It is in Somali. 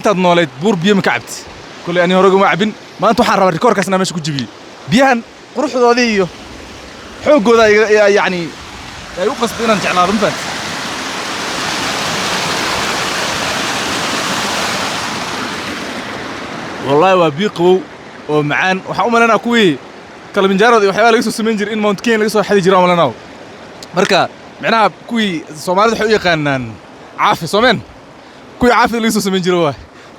intaad nooleed buur biyo ma ka cabti kulay ani hore uma cabin maanta waxaan rabaa rikoorkaasna meesha ku jibiyo biyahan quruxdoodii iyo xoogooda yani ay u qasbay inaan jeclaado ma fahanti wallahi waa biyo qabow oo macaan waxaan u maleynayaa kuwii Kilimanjaro iyo waxyaabo laga soo sameyn jiray in Mount Kenya laga soo xadi jiray maleynayo marka macnaha kuwii Soomaalidu waxay u yaqaanaan caafi Soomaan kuwii caafi laga soo sameyn jiray waa